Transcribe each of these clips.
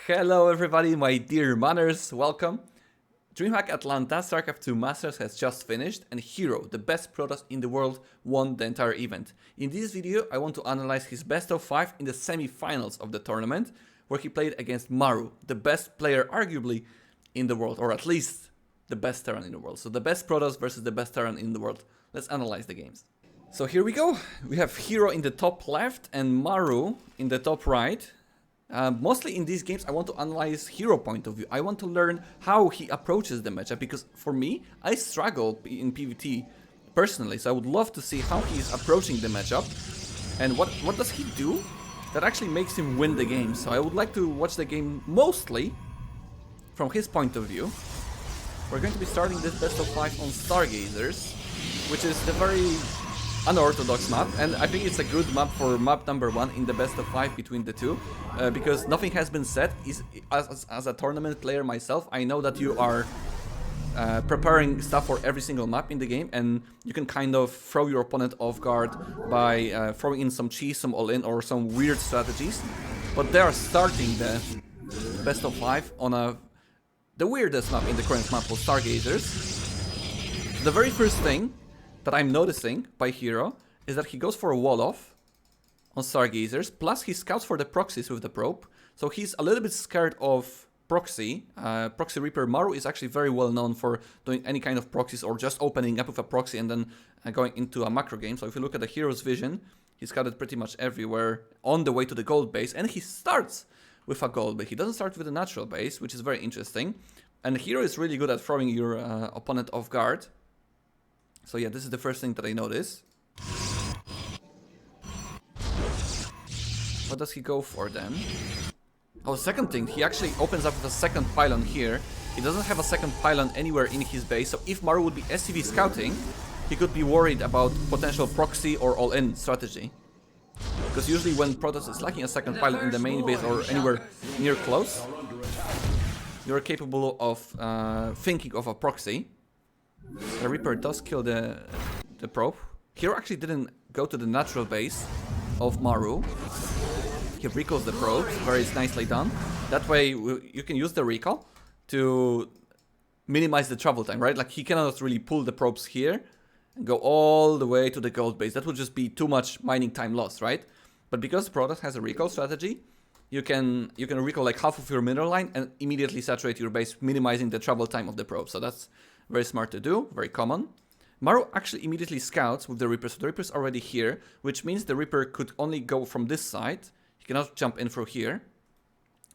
Hello everybody, my dear manners, welcome. DreamHack Atlanta StarCraft 2 Masters has just finished and herO, the best product in the world, won the entire event. In this video, I want to analyze his best of 5 in the semi-finals of the tournament, where he played against Maru, the best player arguably in the world, or at least the best Terran in the world. So the best product versus the best Terran in the world. Let's analyze the games. So here we go. We have herO in the top left and Maru in the top right. Mostly in these games I want to analyze herO point of view. I want to learn how he approaches the matchup, because for me, I struggle in PvT personally, so I would love to see how he's approaching the matchup and what does he do that actually makes him win the game. So I would like to watch the game mostly from his point of view. We're going to be starting this best of 5 on Stargazers, which is the very unorthodox map, and I think it's a good map for map number 1 in the best of 5 between the two, because nothing has been said. As a tournament player myself, I know that you are preparing stuff for every single map in the game, and you can kind of throw your opponent off guard by throwing in some cheese, some all-in, or some weird strategies. But they are starting the best of 5 on the weirdest map in the current map called Stargazers. The very first thing that I'm noticing by herO is that he goes for a wall off on Stargazers, plus he scouts for the proxies with the probe, so he's a little bit scared of proxy. Proxy Reaper Maru is actually very well known for doing any kind of proxies or just opening up with a proxy and then going into a macro game. So if you look at the herO's vision, he's scouted pretty much everywhere on the way to the gold base, and he starts with a gold base. He doesn't start with a natural base, which is very interesting, and herO is really good at throwing your opponent off guard. So yeah, this is the first thing that I notice. What does he go for then? Oh, second thing, he actually opens up with a second pylon here. He doesn't have a second pylon anywhere in his base, so if Maru would be SCV scouting, he could be worried about potential proxy or all-in strategy. Because usually when Protoss is lacking a second pylon in the main base or anywhere near close, you're capable of thinking of a proxy. The Reaper does kill the probe. herO actually didn't go to the natural base of Maru. He recalls the probe, very nicely done. That way you can use the recall to minimize the travel time, right? Like he cannot really pull the probes here and go all the way to the gold base. That would just be too much mining time lost, right? But because the product has a recall strategy, you can recall like half of your mineral line and immediately saturate your base, minimizing the travel time of the probe. So that's very smart to do, very common. Maru actually immediately scouts with the Reaper, so the Reaper's already here, which means the Reaper could only go from this side. He cannot jump in through here.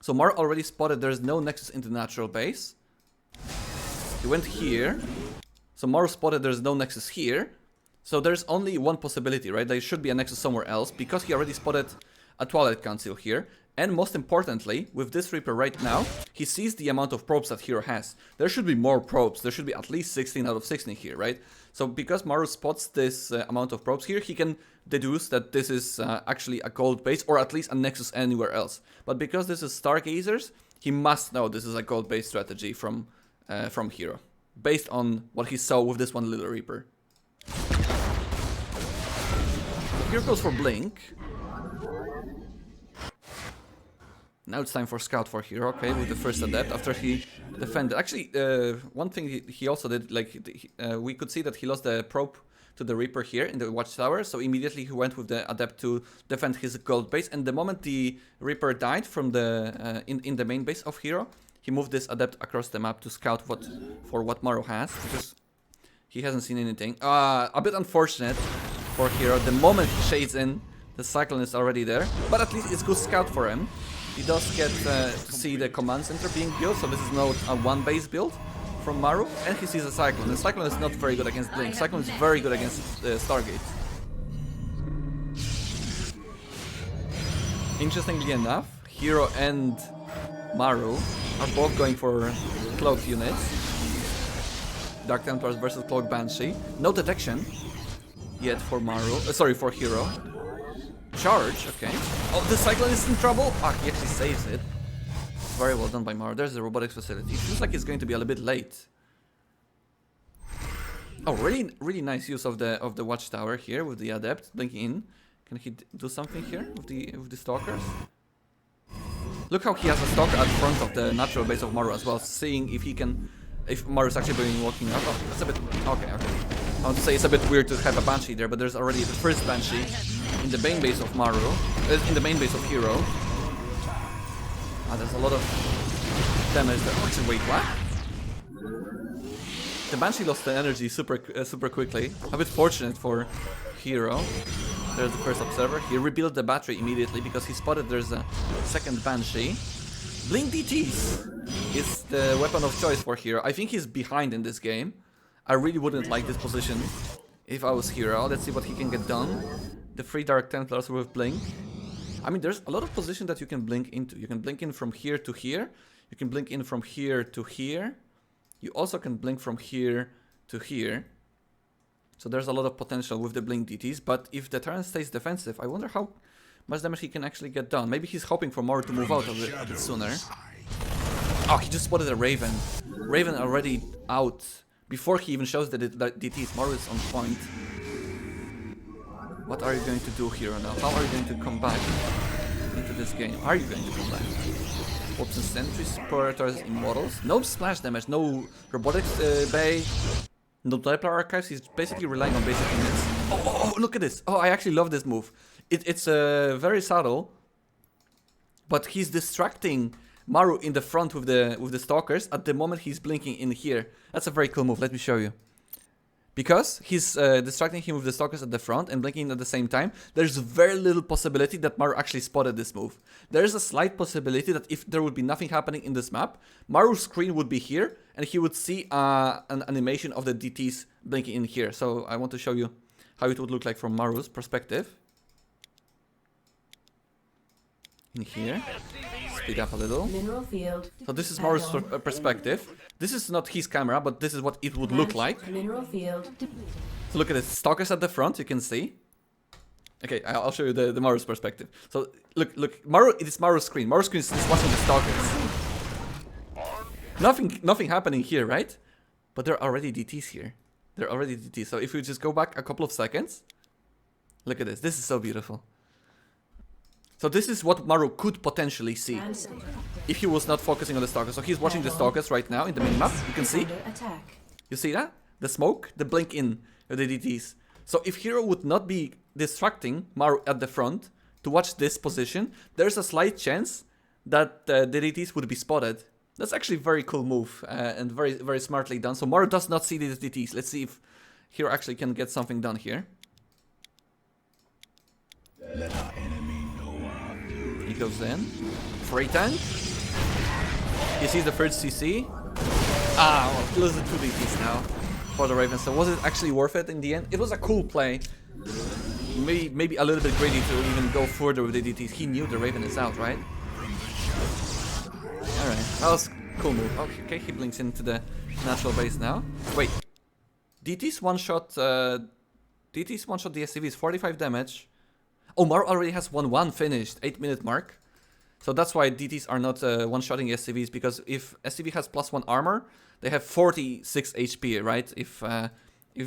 So Maru already spotted there's no nexus in the natural base. He went here. So Maru spotted there's no nexus here. So there's only one possibility, right? There should be a nexus somewhere else, because he already spotted a Twilight Council here. And most importantly, with this Reaper right now, he sees the amount of probes that herO has. There should be more probes. There should be at least 16 out of 16 here, right? So because Maru spots this amount of probes here, he can deduce that this is actually a gold base, or at least a nexus anywhere else. But because this is Stargazers, he must know this is a gold base strategy from herO, based on what he saw with this one little Reaper. Here goes for Blink. Now it's time for Scout for herO, okay, with the first Adept after he defended. Actually, one thing he also did, like, we could see that he lost the probe to the Reaper here in the Watchtower, so immediately he went with the Adept to defend his gold base, and the moment the Reaper died from the in the main base of herO, he moved this Adept across the map to scout for what Maru has, because he hasn't seen anything. A bit unfortunate for herO. The moment he shades in, the Cyclone is already there, but at least it's good scout for him. He does get to see the command center being built, so this is not a one-base build from Maru, and he sees a Cyclone. The Cyclone is not very good against Blink. Cyclone is very good against Stargate. Interestingly enough, herO and Maru are both going for Cloak units. Dark Templars versus Cloak Banshee. No detection yet for for herO. Charge, okay. Oh, the Cyclone is in trouble. Ah, he actually saves it. Very well done by Maru. There's the robotics facility. It feels like it's going to be a little bit late. Oh, really nice use of the Watchtower here with the Adept blinking in. Can he do something here with the Stalkers? Look how he has a stalker at front of the natural base of Maru as well, seeing if he can, if Maru is actually been walking out. Oh, that's a bit, okay. I want to say it's a bit weird to have a Banshee there, but there's already the first Banshee in the main base of Maru, in the main base of herO. Ah, there's a lot of damage there. Oh, actually, wait, what? The Banshee lost the energy super quickly. A bit fortunate for herO. There's the first observer. He rebuilt the battery immediately because he spotted there's a second Banshee. Blink DTs is the weapon of choice for herO. I think he's behind in this game. I really wouldn't like this position if I was herO. Let's see what he can get done. The 3 Dark Templars with Blink. I mean, there's a lot of positions that you can blink into. You can blink in from here to here. You can blink in from here to here. You also can blink from here to here. So there's a lot of potential with the blink DTs, but if the turn stays defensive, I wonder how much damage he can actually get done. Maybe he's hoping for Maru to move out a bit sooner. Oh, he just spotted a Raven. Raven already out before he even shows the DTs. Maru is on point. What are you going to do here now? How are you going to come back into this game? Are you going to come back? Ops and sentries, predators, immortals. No splash damage, no robotics bay. No Templar archives, he's basically relying on basic units. Oh, look at this. Oh, I actually love this move. It's very subtle, but he's distracting Maru in the front with the stalkers at the moment he's blinking in here. That's a very cool move. Let me show you. Because he's distracting him with the stalkers at the front and blinking at the same time, there's very little possibility that Maru actually spotted this move. There's a slight possibility that if there would be nothing happening in this map, Maru's screen would be here and he would see an animation of the DTs blinking in here. So I want to show you how it would look like from Maru's perspective. In here. Speed up a little. So this is Maru's perspective. This is not his camera, but this is what it would look like. So look at this. Stalkers at the front, you can see. Okay, I'll show you the Maru's perspective. So look, Maru, it is Maru's screen. Maru's screen is watching the stalkers. Nothing happening here, right? But there are already DTs here. There are already DTs. So if we just go back a couple of seconds, look at this. This is so beautiful. So this is what Maru could potentially see if he was not focusing on the stalkers. So he's watching the stalkers right now in the minimap. You can see. You see that? The smoke, the blink in of the DTs. So if herO would not be distracting Maru at the front to watch this position, there's a slight chance that the DTs would be spotted. That's actually a very cool move and very, very smartly done. So Maru does not see these DTs. Let's see if herO actually can get something done here. Let our enemy know. He goes in. Freight tank. He sees the first CC. Ah, well, loses 2 DTs now for the Ravens. So was it actually worth it in the end? It was a cool play. Maybe a little bit greedy to even go further with the DTs. He knew the Raven is out, right? Alright, that was a cool move. Okay, he blinks into the natural base now. Wait. DTs one-shot the SCVs, 45 damage. Oh, Maru already has 1-1 finished, 8-minute mark. So that's why DTs are not one-shotting SCVs, because if SCV has +1 armor, they have 46 HP, right? If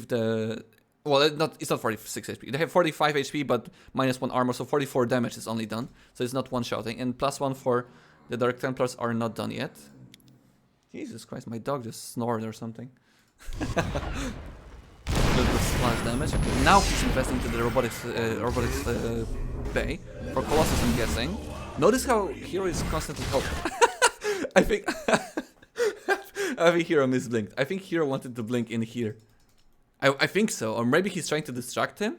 the... Well, it's not 46 HP. They have 45 HP, but -1 armor, so 44 damage is only done. So it's not one-shotting. And +1 for the Dark Templars are not done yet. Jesus Christ, my dog just snored or something. Little splash damage. Now he's investing into the robotics bay for Colossus, I'm guessing. Notice how herO is constantly... Oh, I think herO misblinked. I think herO wanted to blink in here. I think so, or maybe he's trying to distract him.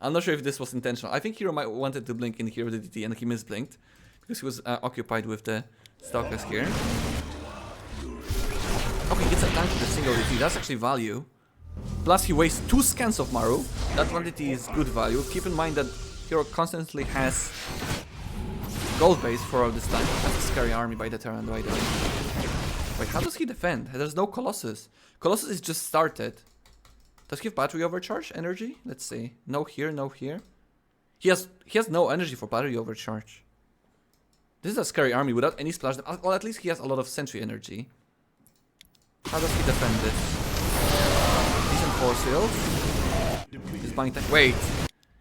I'm not sure if this was intentional. I think herO might wanted to blink in here with the DT and he misblinked because he was occupied with the stalkers here. Okay, he gets a tank with a single DT. That's actually value. Plus he wastes 2 scans of Maru. That one DT is good value. Keep in mind that herO constantly has gold base for all this time. That's a scary army by the turn, by the way. Wait, how does he defend? There's no Colossus. Colossus is just started. Does he have battery overcharge energy? Let's see. No here, no here. He has no energy for battery overcharge. This is a scary army without any splash. Well, at least he has a lot of sentry energy. How does he defend this? Decent force field. He's buying tank. Wait.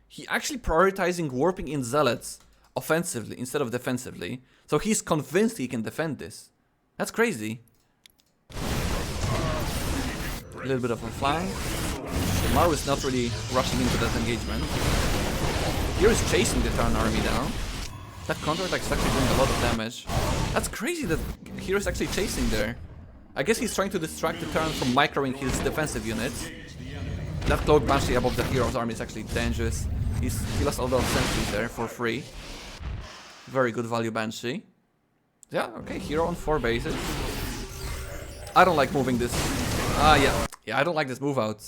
He actually prioritizing warping in zealots offensively instead of defensively. So he's convinced he can defend this. That's crazy. A little bit of a flank. So Maru is not really rushing into that engagement. Here is chasing the Terran army down. That counterattack is actually doing a lot of damage. That's crazy that Hero is actually chasing there. I guess he's trying to distract the Terran from microing his defensive units. That Cloak Banshee above the Hero's army is actually dangerous. He lost a lot of sentries there for free. Very good value Banshee. Yeah, okay, Hero on 4 bases. I don't like moving this. Yeah, I don't like this move out.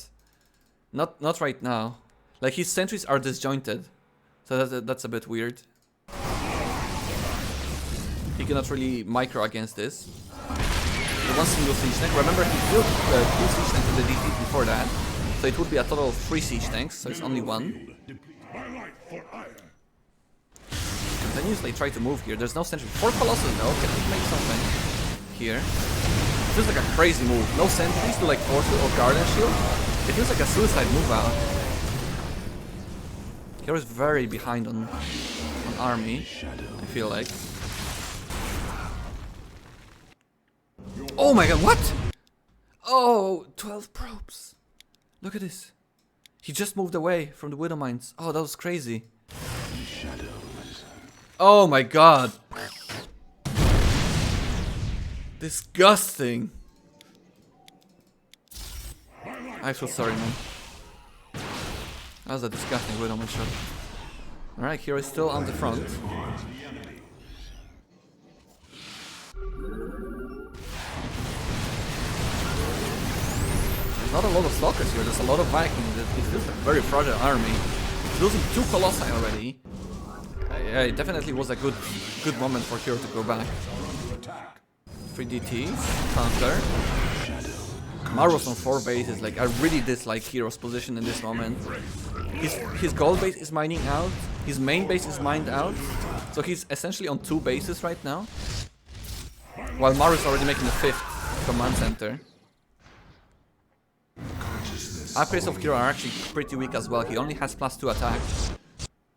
Not right now. Like, his sentries are disjointed. So that's a bit weird. He cannot really micro against this. The one single siege tank. Remember, he built 2 siege tanks with the DT before that. So it would be a total of 3 siege tanks, so it's only 1. Continuously try to move here. There's no sentry. 4 Colossus though. Can he make something here? It feels like a crazy move. No sentries to like force it or Guardian Shield. It feels like a suicide move out. Hero is very behind on army, I feel like. Oh my god, what? Oh, 12 probes. Look at this. He just moved away from the Widow Mines. Oh, that was crazy. Oh my god. Disgusting. I feel sorry, man. That was a disgusting Widow Mine shot. Alright, Hero is still on the front. Not a lot of Stalkers here, there's a lot of Vikings. It feels like a very fragile army. It's losing 2 Colossi already. Yeah, it definitely was a good moment for Hero to go back. 3 DTs, counter. Maru's on 4 bases. Like, I really dislike Hero's position in this moment. His gold base is mining out. His main base is mined out. So he's essentially on 2 bases right now. While Maru's already making the 5th command center. Upgrades of Hero are actually pretty weak as well. He only has +2 attack.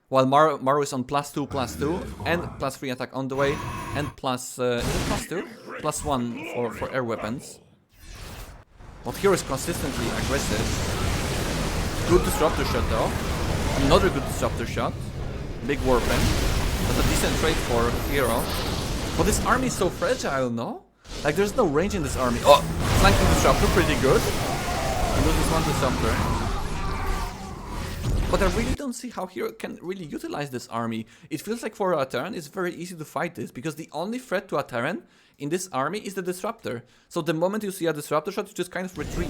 While Maru is on +2/+2 and +3 attack on the way. And plus, is it +2? +1 for air weapons. But Hero is consistently aggressive. Good disruptor shot though. Another good disruptor shot. Big warpen. That's a decent trade for Hero. But this army is so fragile, no? Like, there's no range in this army. Oh! Flanking disruptor, pretty good. He loses 1 disruptor. But I really don't see how Hero can really utilize this army. It feels like for a Terran it's very easy to fight this, because the only threat to a Terran in this army is the disruptor. So the moment you see a disruptor shot, you just kind of retreat.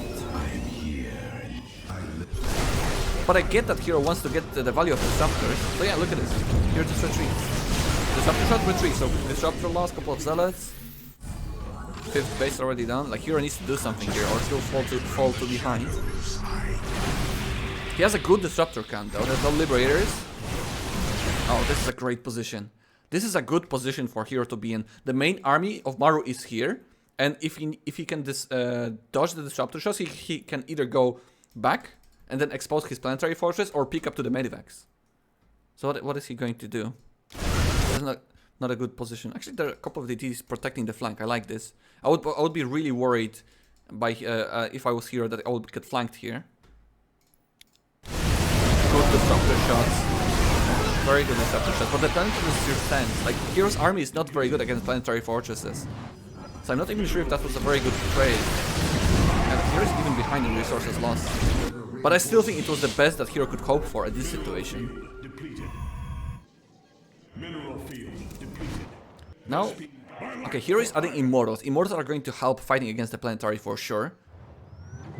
But I get that Hero wants to get the value of disruptors. So yeah, look at this. Hero just retreats. Disruptor shot, retreat. So disruptor loss, couple of zealots. 5th base already done. Like, Hero needs to do something here, or he'll fall to behind. He has a good disruptor count though. There's no liberators. Oh, this is a great position. This is a good position for Hero to be in. The main army of Maru is here, and if he can dodge the disruptor shots, he can either go back and then expose his planetary fortress, or pick up to the medivacs. So what is he going to do? That's not a good position. Actually, there are a couple of DTs protecting the flank. I like this. I would be really worried by if I was Hero that I would get flanked here. Good disruptor shots. Very good disruptor shots. But the planetary is your stance. Like, Hero's army is not very good against planetary fortresses. So I'm not even sure if that was a very good trade. And Hero is even behind in resources lost. But I still think it was the best that Hero could hope for at this situation. Now, okay, Hero is adding Immortals. Immortals are going to help fighting against the planetary for sure.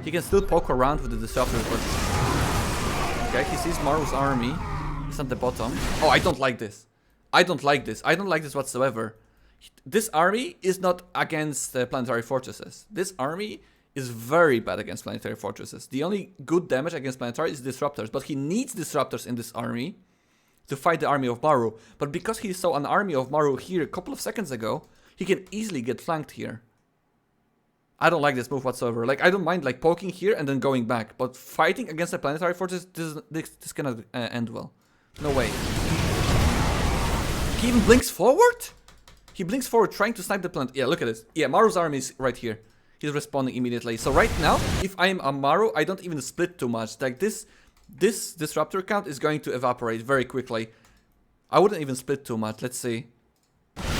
He can still poke around with the disruptors, but... Okay, he sees Maru's army. It's at the bottom. Oh, I don't like this. I don't like this. I don't like this whatsoever. This army is not against planetary fortresses. This army is very bad against planetary fortresses. The only good damage against planetary is disruptors, but he needs disruptors in this army to fight the army of Maru. But because he saw an army of Maru here a couple of seconds ago, he can easily get flanked here. I don't like this move whatsoever. Like, I don't mind like poking here and then going back, but fighting against a planetary fortress, this cannot end well. No way. He even blinks forward? He blinks forward trying to snipe the plant. Yeah, look at this. Yeah, Maru's army is right here. He's responding immediately. So right now, if I'm a Maru, I don't even split too much. Like this disruptor count is going to evaporate very quickly. I wouldn't even split too much. Let's see. Pretty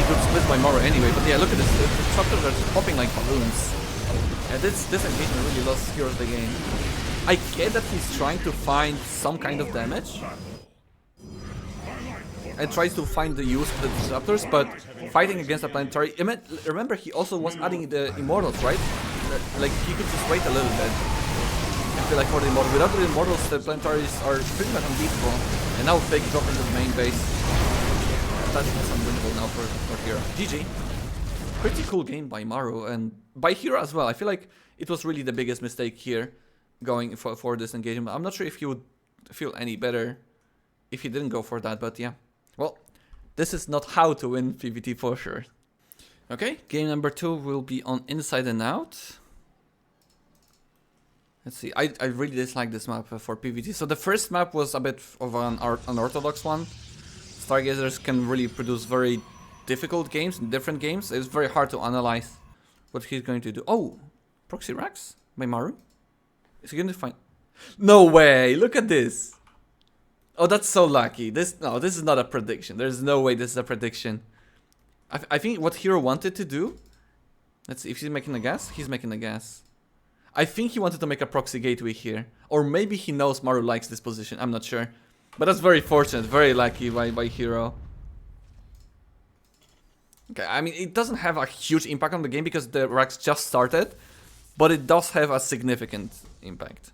good split by Maru anyway. But yeah, look at this. The disruptors are just popping like balloons. Yeah, this engagement really lost Heroes the game. I get that he's trying to find some kind of damage and tries to find the use of the disruptors, but fighting against a planetary... Remember, he also was adding the Immortals, right? Like, he could just wait a little bit. I feel like for the Immortals. Without the Immortals, the planetaries are pretty much unbeatable. And now Fake drop into the main base. That's unwinnable now for Hero. GG. Pretty cool game by Maru, and by Hero as well. I feel like it was really the biggest mistake here, going for this engagement. I'm not sure if he would feel any better if he didn't go for that, but yeah. Well, this is not how to win PvT for sure. Okay, game number 2 will be on Inside and Out. Let's see, I really dislike this map for PvT. So the first map was a bit of an unorthodox one. Stargazers can really produce very difficult games, different games. It's very hard to analyze what he's going to do. Oh, Proxy Rax by Maru. Is he going to find... No way, look at this. Oh, that's so lucky. This is not a prediction. There's no way this is a prediction. I think what Hero wanted to do... Let's see if he's making a guess. He's making a guess. I think he wanted to make a proxy gateway here. Or maybe he knows Maru likes this position. I'm not sure. But that's very fortunate. Very lucky by Hero. Okay, I mean, it doesn't have a huge impact on the game because the Rax just started. But it does have a significant impact.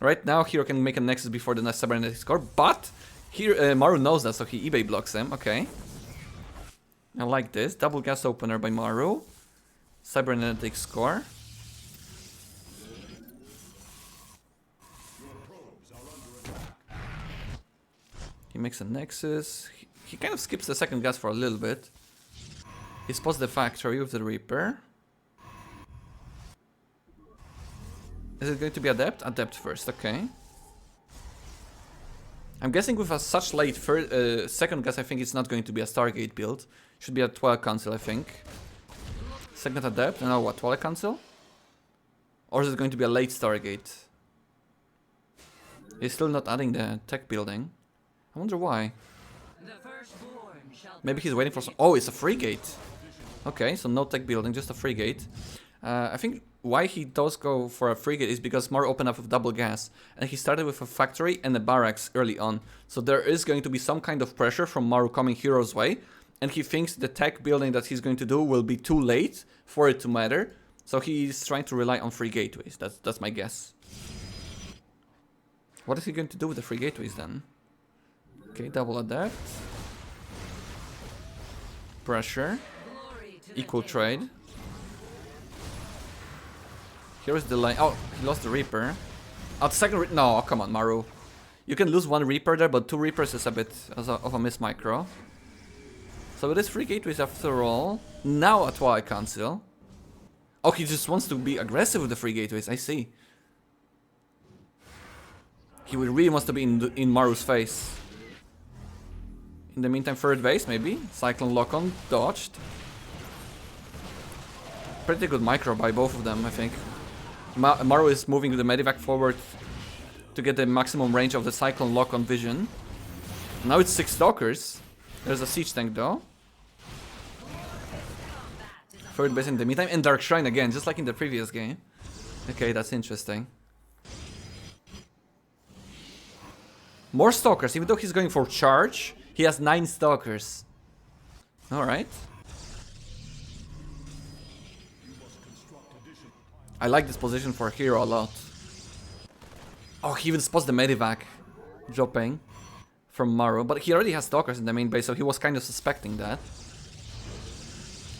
Right now, Hero can make a Nexus before the cybernetic score, but here Maru knows that, so he eBay blocks him. Okay. I like this. Double gas opener by Maru. Cybernetic score. He makes a Nexus. He kind of skips the second gas for a little bit. He spots the factory with the Reaper. Is it going to be Adept? Adept first, okay. I'm guessing with a such late second guess, I think it's not going to be a Stargate build. Should be a Twilight Council, I think. Second Adept, and now what, Twilight Council? Or is it going to be a late Stargate? He's still not adding the tech building. I wonder why. Maybe he's waiting for some... Oh, it's a frigate. Okay, so no tech building, just a frigate. I think why he does go for a frigate is because Maru opened up with double gas. And he started with a factory and a barracks early on. So there is going to be some kind of pressure from Maru coming Hero's way. And he thinks the tech building that he's going to do will be too late for it to matter. So he's trying to rely on free gateways. That's my guess. What is he going to do with the free gateways then? Okay, double Adept. Pressure. Equal trade. Here is the line. Oh, he lost the Reaper. Oh, the second no, come on, Maru. You can lose one Reaper there, but two Reapers is a bit of a miss micro. So it is free gateways after all. Now a Twilight Council. Oh, he just wants to be aggressive with the free gateways, I see. He really wants to be in Maru's face. In the meantime, third base, maybe. Cyclone lock-on, dodged. Pretty good micro by both of them, I think. Maru is moving the Medivac forward to get the maximum range of the Cyclone lock-on vision. Now it's 6 Stalkers. There's a Siege Tank though. Third base in the meantime, and Dark Shrine again, just like in the previous game. Okay, that's interesting. More Stalkers, even though he's going for charge, he has 9 Stalkers. Alright. I like this position for Hero a lot. Oh, he even spots the Medivac dropping from Maru, but he already has Stalkers in the main base, so he was kind of suspecting that.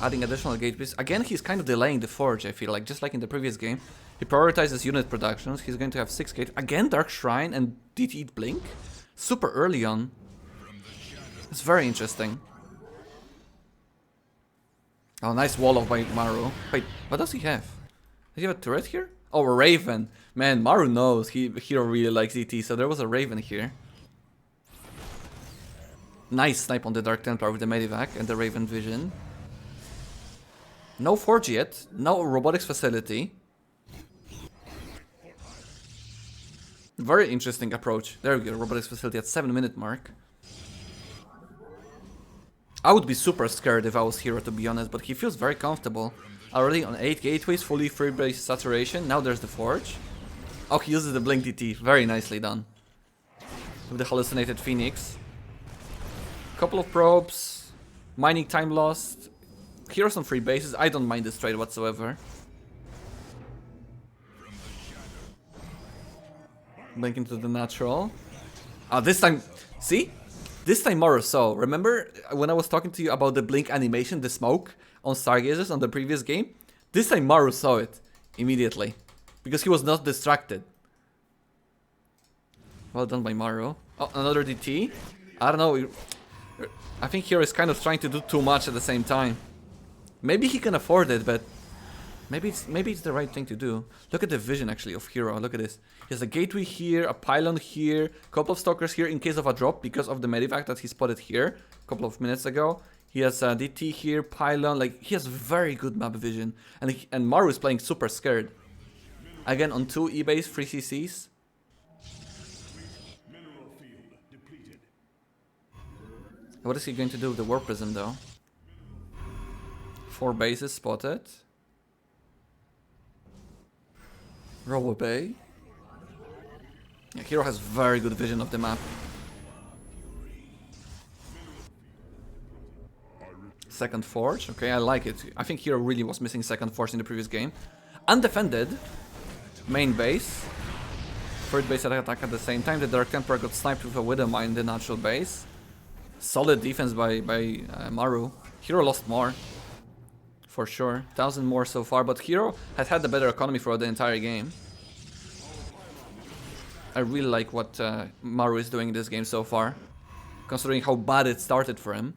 Adding additional gateways. Again, he's kind of delaying the Forge, I feel like, just like in the previous game. He prioritizes unit productions. He's going to have 6 gates. Again, Dark Shrine and DT Blink. Super early on. It's very interesting. Oh, nice wall off by Maru. Wait, what does he have? Does he have a turret here? Oh, a Raven. Man, Maru knows. Hero really likes DT, so there was a Raven here. Nice snipe on the Dark Templar with the Medivac and the Raven Vision. No Forge yet, no robotics facility. Very interesting approach. There we go, robotics facility at 7-minute mark. I would be super scared if I was herO, to be honest, but he feels very comfortable. Already on 8 gateways, fully free base saturation. Now there's the Forge. Oh, he uses the Blink DT. Very nicely done. With the hallucinated Phoenix. Couple of probes. Mining time lost. herO's on free bases. I don't mind this trade whatsoever. Blink into the natural. Ah, this time... See? This time Maru saw. Remember when I was talking to you about the blink animation, the smoke on Stargazers on the previous game? This time Maru saw it immediately. Because he was not distracted. Well done by Maru. Oh, another DT. I don't know. I think herO is kind of trying to do too much at the same time. Maybe he can afford it, but maybe it's the right thing to do. Look at the vision actually of herO. Look at this. He has a gateway here, a pylon here, a couple of stalkers here in case of a drop because of the medivac that he spotted here a couple of minutes ago. He has a DT here, pylon. Like, he has very good map vision, and Maru is playing super scared. Again on 2 E-base, 3 CCs. What is he going to do with the Warp Prism though? 4 bases spotted. Roll away. Yeah, herO has very good vision of the map. Second Forge, okay, I like it. I think herO really was missing second Forge in the previous game. Undefended. Main base. Third base attack at the same time. The Dark Templar got sniped with a Widowmine in the natural base. Solid defense by Maru. herO lost more. For sure. 1,000 more so far, but herO has had the better economy for the entire game. I really like what Maru is doing in this game so far, considering how bad it started for him.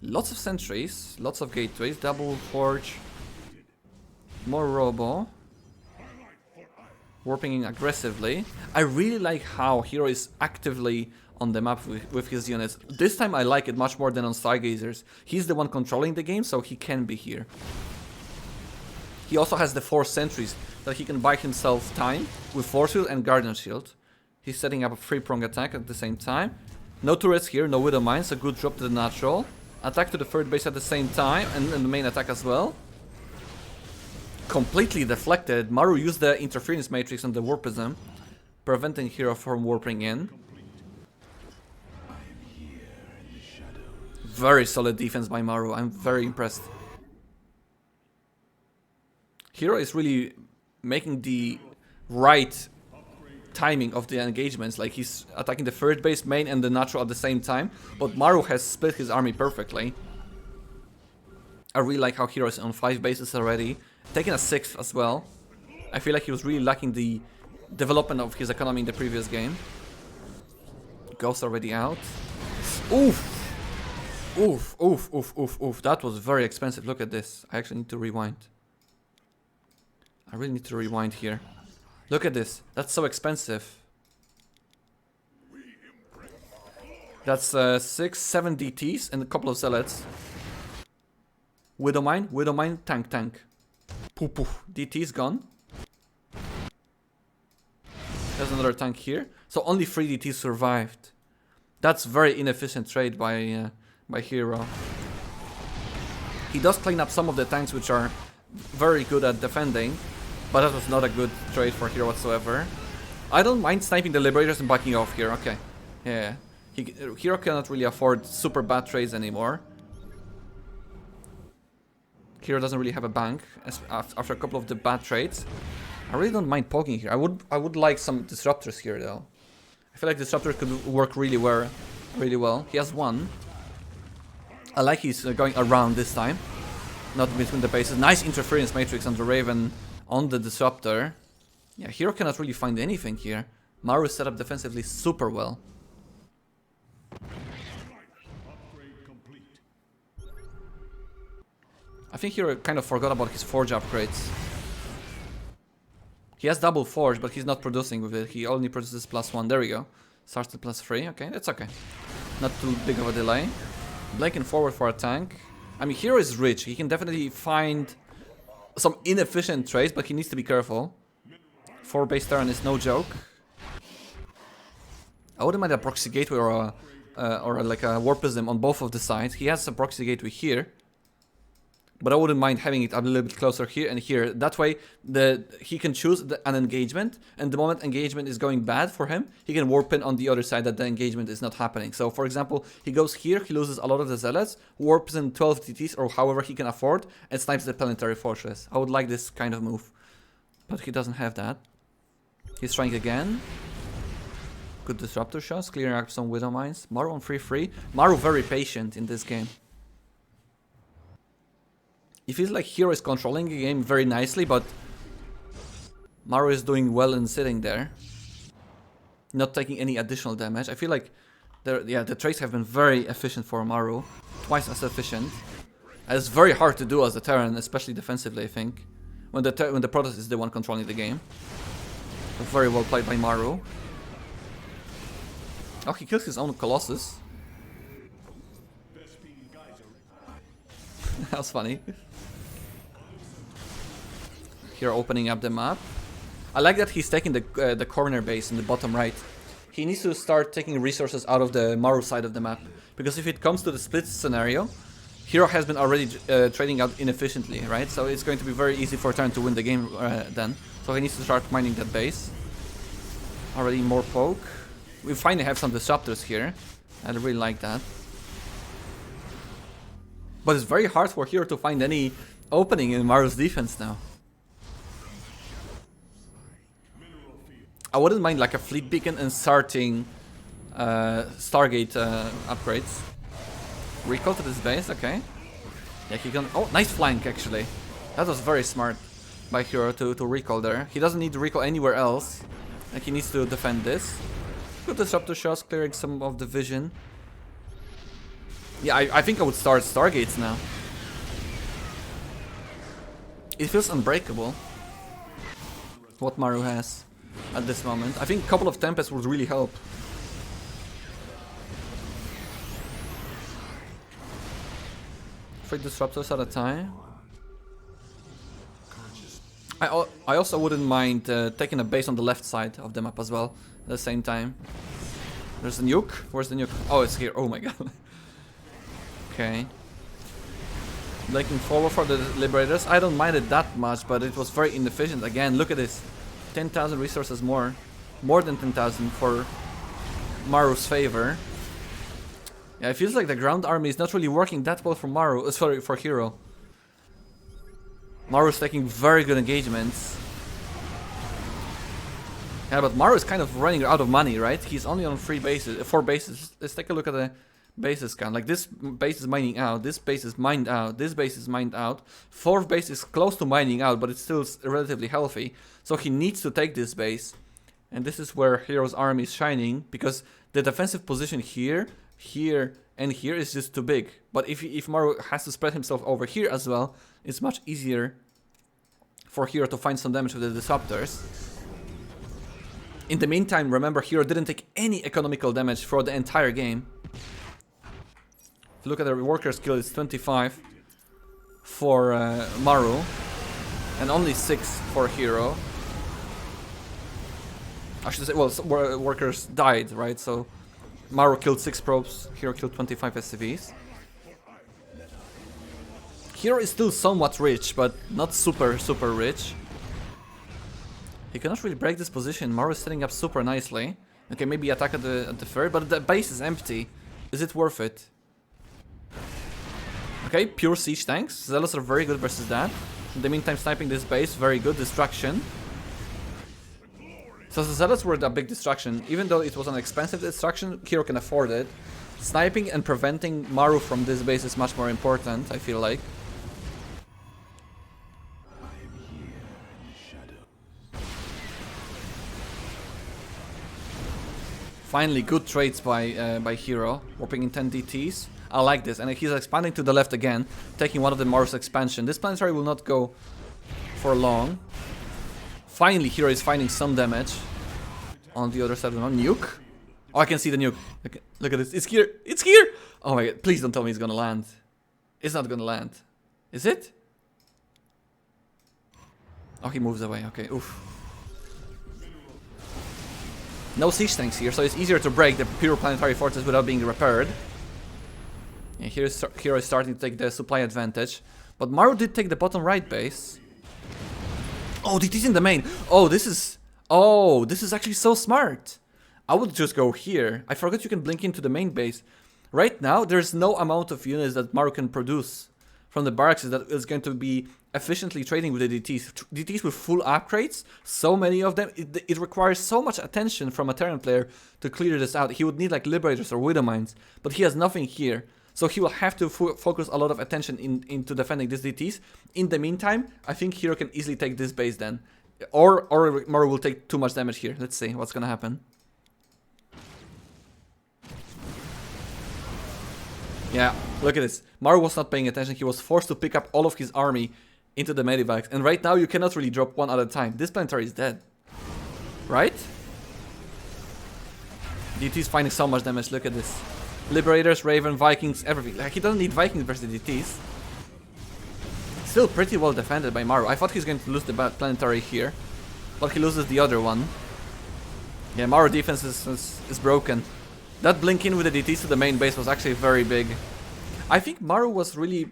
Lots of sentries, lots of gateways, double Forge, more Robo. Warping in aggressively. I really like how herO is actively on the map with his units. This time I like it much more than on Stargazers. He's the one controlling the game, so he can be here. He also has the 4 sentries that he can buy himself time with Force Field and Guardian Shield. He's setting up a 3-prong attack at the same time. No turrets here, no Widow Mines, a good drop to the natural. Attack to the third base at the same time, and the main attack as well. Completely deflected. Maru used the interference matrix on the Warp Prism, preventing herO from warping in. Very solid defense by Maru. I'm very impressed. herO is really making the right timing of the engagements. Like, he's attacking the third base, main, and the natural at the same time. But Maru has split his army perfectly. I really like how herO is on 5 bases already. Taking a 6th as well. I feel like he was really lacking the development of his economy in the previous game. Ghost already out. Oof! Oof, oof, oof, oof, oof. That was very expensive. Look at this. I actually need to rewind. I really need to rewind here. Look at this. That's so expensive. That's 6, 7 DTs and a couple of zealots. Widowmine, tank, tank. Poof, poof. DT is gone. There's another tank here. So only 3 DTs survived. That's very inefficient trade by herO. He does clean up some of the tanks which are very good at defending, but that was not a good trade for herO whatsoever. I don't mind sniping the Liberators and backing off here, okay. Yeah. herO cannot really afford super bad trades anymore. herO doesn't really have a bank after a couple of the bad trades. I really don't mind poking here. I would like some disruptors here though. I feel like disruptors could work really well. He has 1. I like he's going around this time, not between the bases. Nice interference matrix on the Raven on the disruptor. Yeah, herO cannot really find anything here. Maru is set up defensively super well. I think herO kind of forgot about his Forge upgrades. He has double Forge, but he's not producing with it. He only produces +1. There we go. Starts at +3, okay, that's okay. Not too big of a delay. Blanking forward for a tank. I mean, herO is rich. He can definitely find some inefficient trades, but he needs to be careful. 4 base turn is no joke. I wouldn't mind a proxy gateway or like a warpism on both of the sides. He has a proxy gateway here, but I wouldn't mind having it a little bit closer here and here. That way, he can choose an engagement, and the moment engagement is going bad for him, he can warp in on the other side that the engagement is not happening. So, for example, he goes here, he loses a lot of the zealots, warps in 12 TTs or however he can afford, and snipes the planetary fortress. I would like this kind of move, but he doesn't have that. He's trying again. Good disruptor shots, clearing up some widow mines. Maru on 3-3. Maru very patient in this game. It feels like herO is controlling the game very nicely, but Maru is doing well in sitting there, not taking any additional damage. I feel like the trades have been very efficient for Maru, twice as efficient. And it's very hard to do as a Terran, especially defensively, I think, when the Protoss is the one controlling the game. But very well played by Maru. Oh, he kills his own Colossus. That was funny. Here opening up the map. I like that he's taking the corner base in the bottom right. He needs to start taking resources out of the Maru side of the map, because if it comes to the split scenario, herO has been already trading out inefficiently, right? So it's going to be very easy for Terran to win the game then. So he needs to start mining that base. Already more poke. We finally have some disruptors here. I really like that. But it's very hard for herO to find any opening in Maru's defense now. I wouldn't mind like a fleet beacon and starting Stargate upgrades. Recall to this base, okay. Yeah, he can. Oh, nice flank actually. That was very smart by herO to recall there. He doesn't need to recall anywhere else. Like he needs to defend this. Good disruptor shots, clearing some of the vision. Yeah, I think I would start Stargates now. It feels unbreakable, what Maru has at this moment. I think a couple of Tempests would really help. Three disruptors at a time. I also wouldn't mind taking a base on the left side of the map as well at the same time. There's a nuke. Where's the nuke? Oh, it's here. Oh my god. Okay. Looking forward for the Liberators. I don't mind it that much, but it was very inefficient. Again, look at this. 10,000 resources more. More than 10,000 for Maru's favor. Yeah, it feels like the ground army is not really working that well for Maru. Sorry, for herO. Maru's taking very good engagements. Yeah, but Maru is kind of running out of money, right? He's only on 4 bases. Let's take a look at the bases count. Like this base is mining out, this base is mined out, this base is mined out. 4th base is close to mining out, but it's still relatively healthy. So he needs to take this base. And this is where herO's army is shining, because the defensive position here, here, and here is just too big. But if Maru has to spread himself over here as well, it's much easier for herO to find some damage with the disruptors. In the meantime, remember, herO didn't take any economical damage for the entire game. If you look at the worker skill, it's 25 for Maru, and only 6 for herO. I should say, well, workers died, right? So Maru killed 6 probes, herO killed 25 SCVs. herO is still somewhat rich, but not super rich. He cannot really break this position. Maru is setting up super nicely. Okay, maybe attack at the third, but the base is empty. Is it worth it? Okay, pure siege tanks. Zealots are very good versus that. In the meantime, sniping this base, very good. Distraction. So the Zealots were a big distraction. Even though it was an expensive distraction, herO can afford it. Sniping and preventing Maru from this base is much more important, I feel like. Finally, good trades by herO, warping in 10 DTs. I like this, and he's expanding to the left again, taking one of the Maru's expansion. This planetary will not go for long. Finally, herO is finding some damage on the other side of the nuke. Oh, I can see the nuke. Look at this. It's here. It's here. Oh my god. Please don't tell me it's gonna land. It's not gonna land. Is it? Oh, he moves away. Okay. Oof. No siege tanks here, so it's easier to break the pure planetary fortress without being repaired. Yeah, here is starting to take the supply advantage. But Maru did take the bottom right base. Oh, DT's in the main. Oh, this is actually so smart. I would just go here. I forgot you can blink into the main base. Right now, there's no amount of units that Maru can produce from the barracks that is going to be efficiently trading with the DTs. DTs with full upgrades, so many of them. It requires so much attention from a Terran player to clear this out. He would need like Liberators or Widow Mines, but he has nothing here. So he will have to focus a lot of attention into defending these DTs. In the meantime, I think herO can easily take this base then. Or Maru will take too much damage here. Let's see what's gonna happen. Yeah, look at this. Maru was not paying attention. He was forced to pick up all of his army into the medivacs. And right now you cannot really drop one at a time. This planetary is dead. Right? DT is finding so much damage. Look at this. Liberators, Raven, Vikings, everything. Like, he doesn't need Vikings versus DTs. Still pretty well defended by Maru. I thought he's going to lose the planetary here. But he loses the other one. Yeah, Maru defense is broken. That blink in with the DTs to the main base was actually very big. I think Maru was really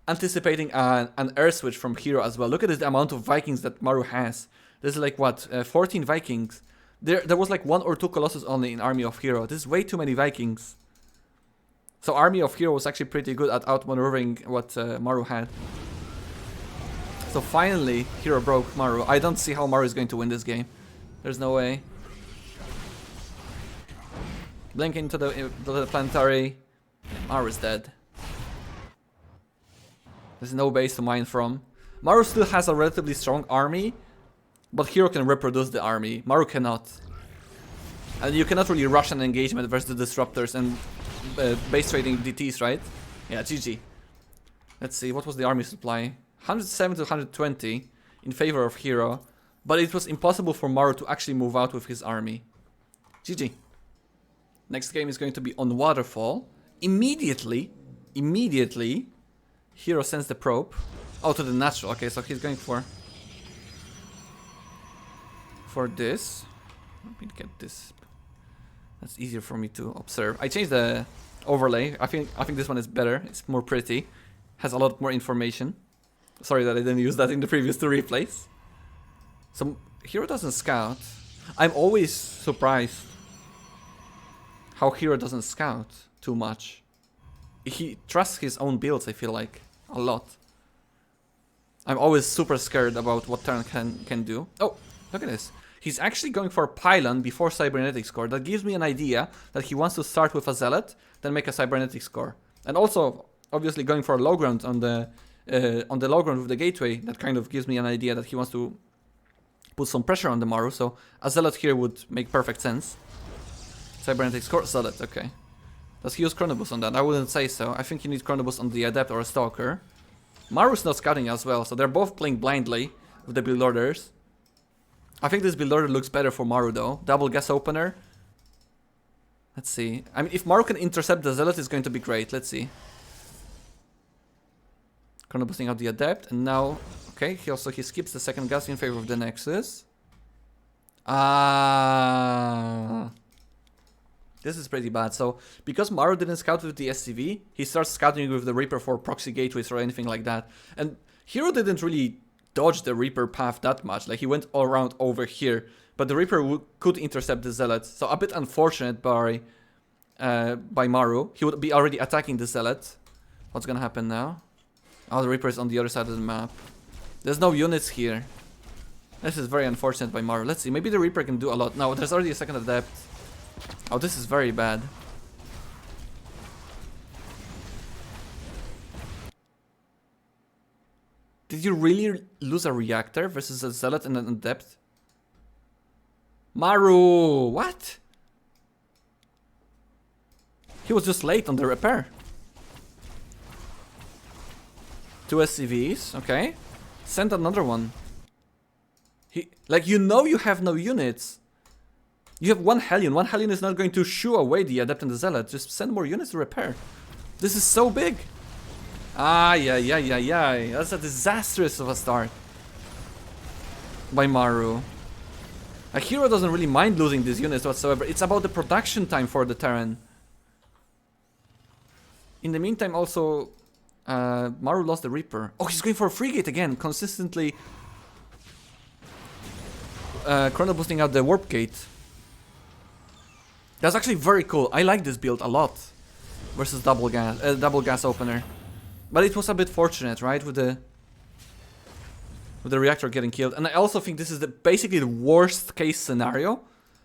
anticipating an air switch from herO as well. Look at the amount of Vikings that Maru has. There's like what, 14 Vikings. There was like 1 or 2 Colossus only in army of herO. This is way too many Vikings. So army of herO was actually pretty good at outmaneuvering what Maru had. So finally, herO broke Maru. I don't see how Maru is going to win this game. There's no way. Blink into the planetary. Maru is dead. There's no base to mine from. Maru still has a relatively strong army, but herO can reproduce the army. Maru cannot. And you cannot really rush an engagement versus the disruptors and base trading DTs, right? Yeah, GG. Let's see, what was the army supply? 107 to 120 in favor of herO, but it was impossible for Maru to actually move out with his army. GG. Next game is going to be on Waterfall. Immediately, herO sends the probe. Oh, to the natural. Okay, so he's going for this. Let me get this. That's easier for me to observe. I changed the overlay. I think this one is better. It's more pretty. Has a lot more information. Sorry that I didn't use that in the previous 2 replays. So herO doesn't scout. I'm always surprised how herO doesn't scout too much. He trusts his own builds, I feel like, a lot. I'm always super scared about what Terran can do. Oh, look at this. He's actually going for a pylon before Cybernetics core. That gives me an idea that he wants to start with a Zealot, then make a Cybernetics core. And also, obviously, going for a low ground on the low ground with the gateway, that kind of gives me an idea that he wants to put some pressure on the Maru. So a Zealot here would make perfect sense. Cybernetics core, Zealot, okay. Does he use Chronobus on that? I wouldn't say so. I think he needs Chronobus on the Adept or a Stalker. Maru's not scouting as well, so they're both playing blindly with the build orders. I think this build order looks better for Maru though. Double gas opener. Let's see. I mean, if Maru can intercept the Zealot, it's going to be great. Let's see. Chronobusting out the Adept, and now... Okay, he skips the second gas in favor of the Nexus. This is pretty bad. So, because Maru didn't scout with the SCV, he starts scouting with the Reaper for proxy gateways or anything like that. And herO didn't really dodge the Reaper path that much. Like, he went all around over here. But the Reaper could intercept the Zealot. So, a bit unfortunate by Maru. He would be already attacking the Zealot. What's gonna happen now? Oh, the Reaper is on the other side of the map. There's no units here. This is very unfortunate by Maru. Let's see, maybe the Reaper can do a lot. No, there's already a second Adept. Oh, this is very bad. Did you really lose a Reactor versus a Zealot and an Adept? Maru! What? He was just late on the repair. 2 SCVs, okay. Send another one. You know you have no units. You have one Hellion. One Hellion is not going to shoo away the Adept and the Zealot. Just send more units to repair. This is so big. Yeah. That's a disastrous of a start by Maru. A hero doesn't really mind losing these units whatsoever. It's about the production time for the Terran. In the meantime, also, Maru lost the Reaper. Oh, he's going for a frigate again, consistently chrono boosting out the Warp Gate. That's actually very cool. I like this build a lot versus double gas opener. But it was a bit fortunate, right, with the reactor getting killed. And I also think this is basically the worst case scenario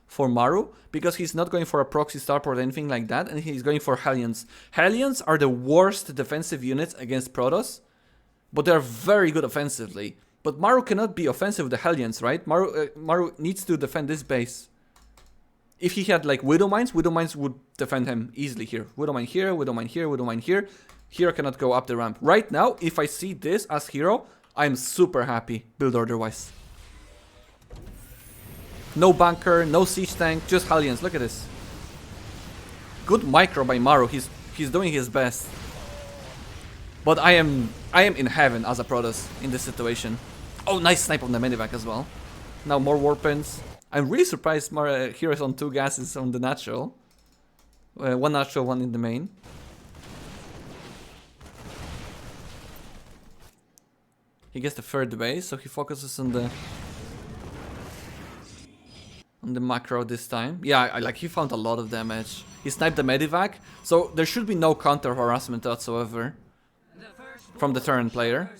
for Maru, because he's not going for a proxy starport or anything like that, and he's going for Hellions. Hellions are the worst defensive units against Protoss, but they're very good offensively. But Maru cannot be offensive with the Hellions, right? Maru needs to defend this base. If he had like Widow Mines would defend him easily here. Widow Mine here, Widow Mine here, Widow Mine here. Hero cannot go up the ramp. Right now, if I see this as hero, I'm super happy, build order wise. No bunker, no siege tank, just Hellions. Look at this. Good micro by Maru. He's doing his best. But I am in heaven as a Protoss in this situation. Oh, nice snipe on the Medivac as well. Now more Warpins. I'm really surprised Hero is on 2 gases on the natural. One natural, one in the main. He gets the third base, so he focuses on the macro this time. Yeah, like he found a lot of damage. He sniped the Medivac, so there should be no counter harassment whatsoever from the Terran player.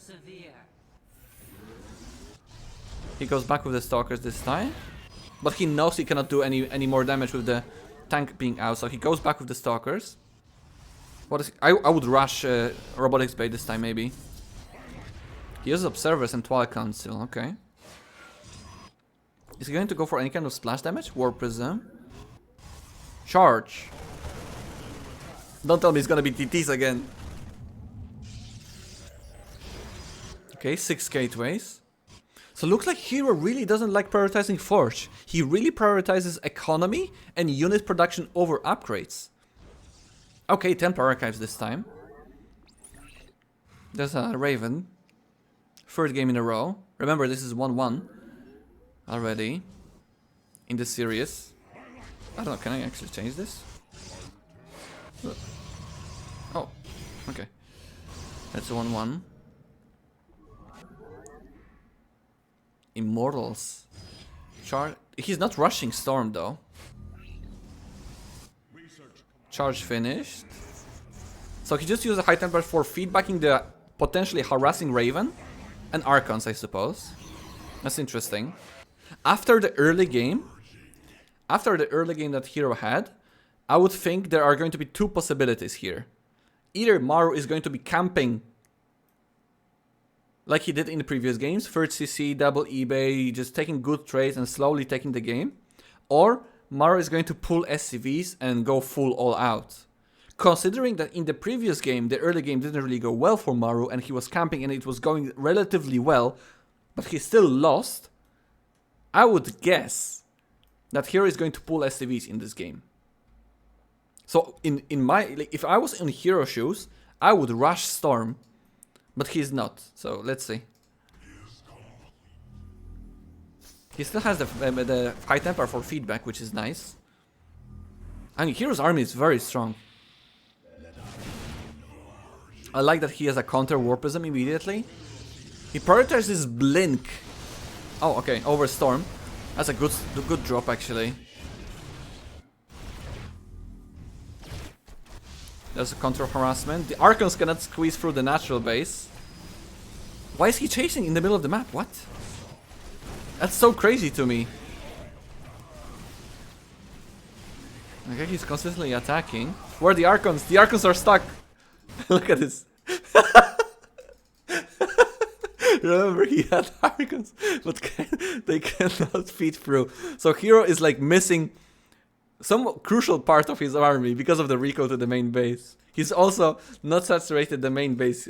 He goes back with the Stalkers this time, but he knows he cannot do any more damage with the tank being out, so he goes back with the Stalkers. What is? I would rush Robotics Bay this time maybe. He uses Observers and Twilight Council, okay. Is he going to go for any kind of splash damage? War Prism. Charge. Don't tell me it's gonna be TTs again. Okay, 6 gateways. So looks like Hero really doesn't like prioritizing Forge. He really prioritizes economy and unit production over upgrades. Okay, Templar Archives this time. There's a Raven. Third game in a row. Remember, this is 1-1 already in the series. I don't know, can I actually change this? Oh, okay. That's a 1-1. Immortals. Charge. He's not rushing Storm though. Charge finished. So he just used a high temper for feedbacking the potentially harassing Raven and Archons, I suppose. That's interesting. After the early game that Hero had, I would think there are going to be 2 possibilities here. Either Maru is going to be camping like he did in the previous games, third CC, double eBay, just taking good trades and slowly taking the game. Or Maru is going to pull SCVs and go full all out. Considering that in the previous game, the early game didn't really go well for Maru and he was camping and it was going relatively well, but he still lost, I would guess that Hero is going to pull SCVs in this game. So in my, like, if I was in Hero shoes, I would rush Storm, but he's not. So let's see. He still has the high temper for feedback, which is nice. I mean, Hero's army is very strong. I like that he has a counter Warpism immediately. He prioritizes Blink. Oh, okay, over Storm. That's a good drop actually. There's a counter harassment. The Archons cannot squeeze through the natural base. Why is he chasing in the middle of the map? What? That's so crazy to me. Okay, he's consistently attacking. Where are the Archons? The Archons are stuck. Look at this. Remember, he had Archons, but they cannot feed through. So Hero is like missing some crucial part of his army because of the recall to the main base. He's also not saturated the main base.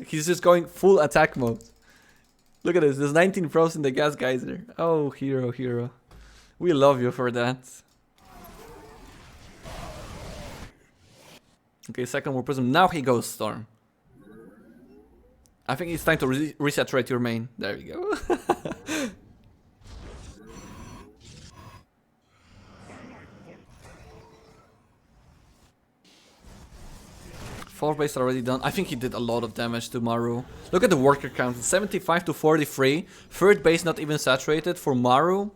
He's just going full attack mode. Look at this. There's 19 pros in the gas geyser. Oh, Hero. We love you for that. Okay, second War Prism. Now he goes Storm. I think it's time to resaturate your main. There you go. Fourth base already done. I think he did a lot of damage to Maru. Look at the worker count. 75 to 43. Third base not even saturated for Maru.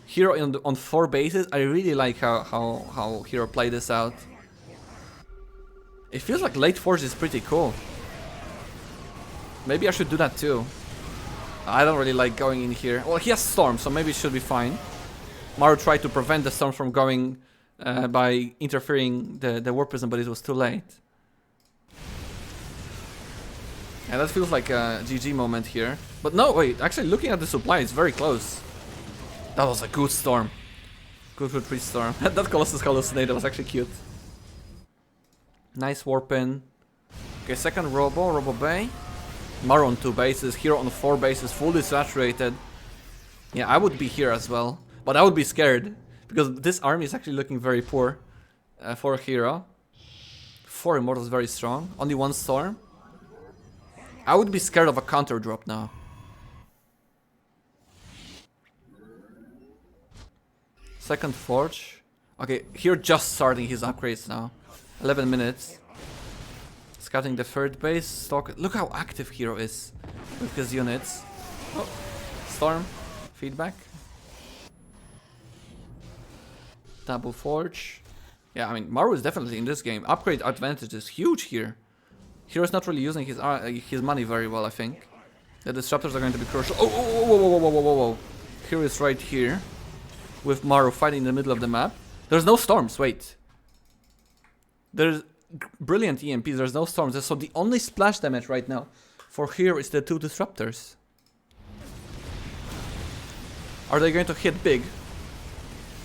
herO on 4 bases. I really like how herO played this out. It feels like late force is pretty cool. Maybe I should do that too. I don't really like going in here. Well, he has Storm, so maybe it should be fine. Maru tried to prevent the Storm from going by interfering the War Prism, but it was too late. And that feels like a GG moment here. But no, wait, actually looking at the supply, it's very close. That was a good Storm. Good retreat Storm. That Colossus Hallucinate, that was actually cute. Nice Warpin. Okay, second Robo Bay. Maru on 2 bases, herO on 4 bases, fully saturated. Yeah, I would be here as well. But I would be scared. Because this army is actually looking very poor for herO. 4 Immortals very strong. Only 1 Storm. I would be scared of a counter drop now. Second Forge. Okay, herO just starting his upgrades now. 11 minutes. Scouting the third base. Stalk. Look how active herO is with his units. Oh, Storm. Feedback. Double Forge. Yeah, I mean, Maru is definitely in this game. Upgrade advantage is huge here. herO's not really using his money very well, I think. The disruptors are going to be crucial. Oh, whoa. herO is right here with Maru fighting in the middle of the map. There's no storms, wait. There's brilliant EMPs, there's no storms. So the only splash damage right now for herO is the 2 disruptors. Are they going to hit big?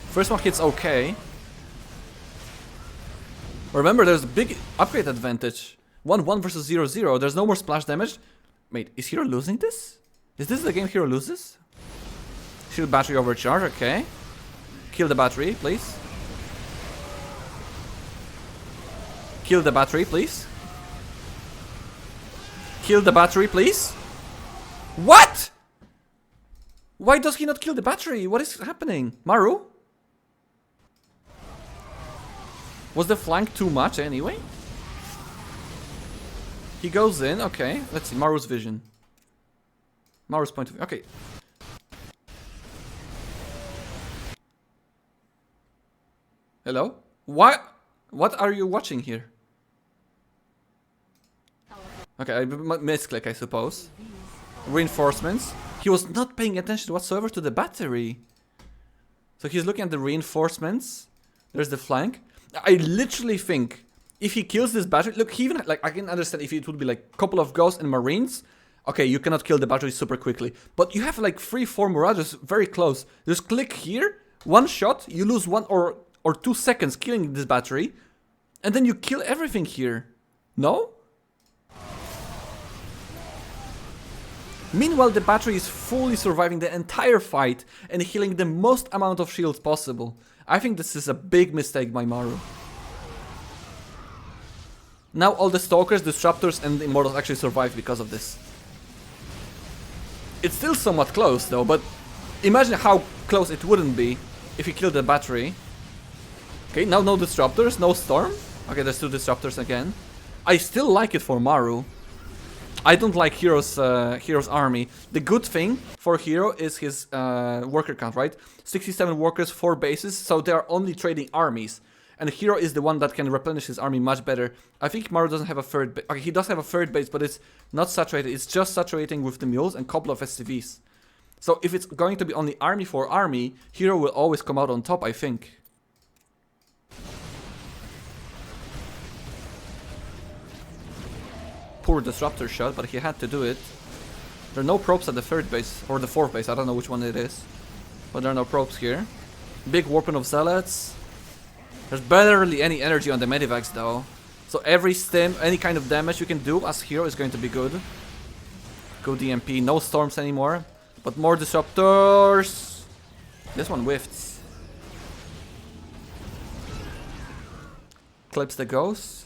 First one hits okay. Remember, there's a big upgrade advantage. 1-1 versus 0-0. There's no more splash damage. Wait, is herO losing this? Is this the game herO loses? Shield battery overcharge, okay. Kill the battery, please. Kill the battery, please. Kill the battery, please. What? Why does he not kill the battery? What is happening? Maru? Was the flank too much anyway? He goes in, okay. Let's see, Maru's vision. Maru's point of view, okay. Hello? What are you watching here? Okay, I misclick, I suppose. Reinforcements. He was not paying attention whatsoever to the battery. So he's looking at the reinforcements. There's the flank. I literally think if he kills this battery, look, he even, like, I can understand if it would be like a couple of ghosts and marines. Okay, you cannot kill the battery super quickly. But you have like 3-4 mirages very close. Just click here, one shot, you lose 1 or 2 seconds killing this battery. And then you kill everything here. No? Meanwhile, the battery is fully surviving the entire fight and healing the most amount of shields possible. I think this is a big mistake by Maru. Now all the Stalkers, Disruptors and Immortals actually survive because of this. It's still somewhat close though, but imagine how close it wouldn't be if he killed the battery. Okay, now no Disruptors, no Storm. Okay, there's 2 Disruptors again. I still like it for Maru. I don't like herO's army. The good thing for herO is his worker count, right? 67 workers, 4 bases, so they are only trading armies. And herO is the one that can replenish his army much better. I think Maru doesn't have a third base. Okay, he does have a third base, but it's not saturated. It's just saturating with the mules and a couple of SCVs. So if it's going to be only army for army, herO will always come out on top, I think. Poor disruptor shot, but he had to do it. There are no probes at the third base, or the fourth base, I don't know which one it is. But there are no probes here. Big warping of zealots. There's barely any energy on the medivacs though. So every stim, any kind of damage you can do as herO is going to be good. Good EMP, no storms anymore. But more disruptors. This one whiffs. Clips the ghost.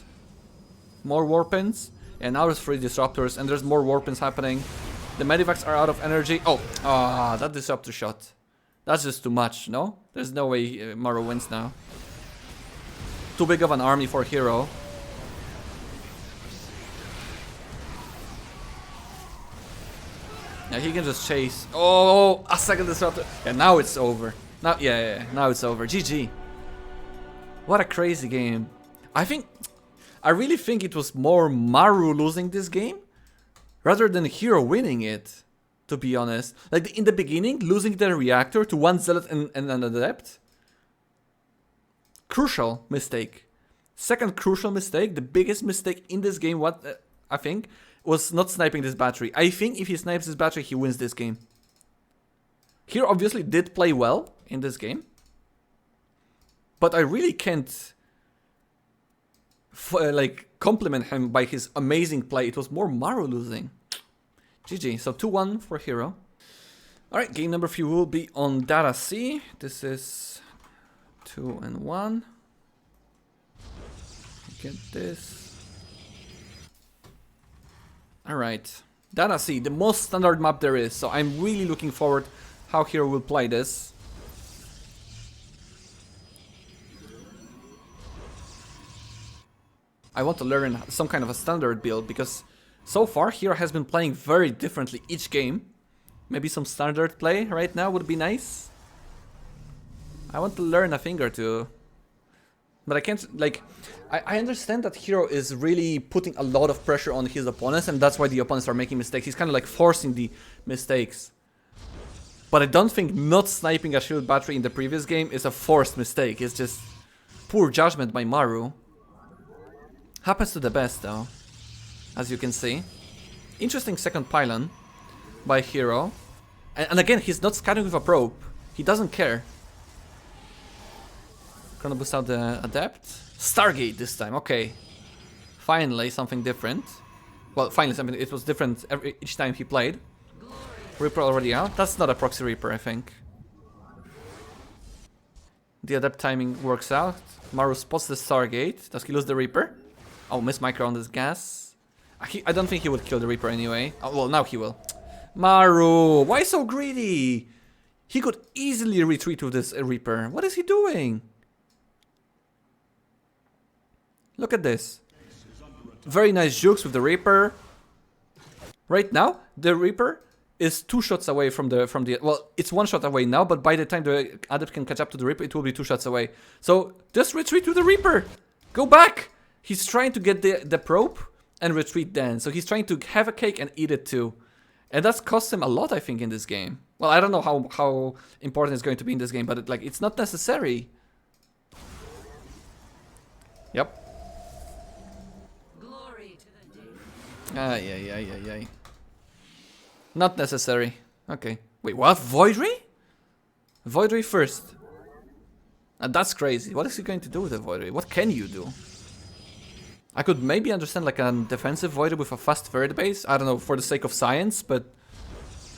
More warpins. And now there's 3 disruptors and there's more warpins happening. The medivacs are out of energy. Oh, that disruptor shot. That's just too much, no? There's no way Maru wins now. Too big of an army for herO. Yeah, he can just chase. Oh, a second disruptor. Yeah, now it's over. Now, yeah, now it's over. GG. What a crazy game. I really think it was more Maru losing this game rather than herO winning it, to be honest. Like in the beginning, losing the reactor to one Zealot and an Adept. Crucial mistake. Second crucial mistake, the biggest mistake in this game, I think, was not sniping this battery. I think if he snipes this battery, he wins this game. herO obviously did play well in this game. But I really can't like compliment him by his amazing play. It was more Maru losing. GG. So 2-1 for herO. Alright, game number 3 will be on Data C. This is 2 and 1. Get this. Alright. Data C, the most standard map there is. So I'm really looking forward how herO will play this. I want to learn some kind of a standard build because so far herO has been playing very differently each game. Maybe some standard play right now would be nice. I want to learn a thing or two. But I can't, like, I understand that herO is really putting a lot of pressure on his opponents and that's why the opponents are making mistakes. He's kind of like forcing the mistakes. But I don't think not sniping a shield battery in the previous game is a forced mistake. It's just poor judgment by Maru. Happens to the best though, as you can see. Interesting second pylon by herO. And again, he's not scouting with a probe. He doesn't care. Gonna boost out the Adept. Stargate this time, okay. Finally, something different. Well, finally something, it was different each time he played. Reaper already out. That's not a proxy Reaper, I think. The Adept timing works out. Maru spots the Stargate. Does he lose the Reaper? Oh, miss micro on this gas. I don't think he would kill the Reaper anyway. Oh, well, now he will. Maru, why so greedy? He could easily retreat with this Reaper. What is he doing? Look at this. Very nice jukes with the Reaper. Right now, the Reaper is 2 shots away from the well, it's 1 shot away now, but by the time the Adept can catch up to the Reaper, it will be 2 shots away. So just retreat to the Reaper. Go back. He's trying to get the probe and retreat then. So he's trying to have a cake and eat it too. And that's cost him a lot, I think, in this game. Well, I don't know how important it's going to be in this game, but it's not necessary. Yep. Glory to the day. Not necessary. Okay. Wait, what? Voidry? Voidry first. And that's crazy. What is he going to do with the Voidry? What can you do? I could maybe understand like a defensive Voidry with a fast third base. I don't know, for the sake of science, but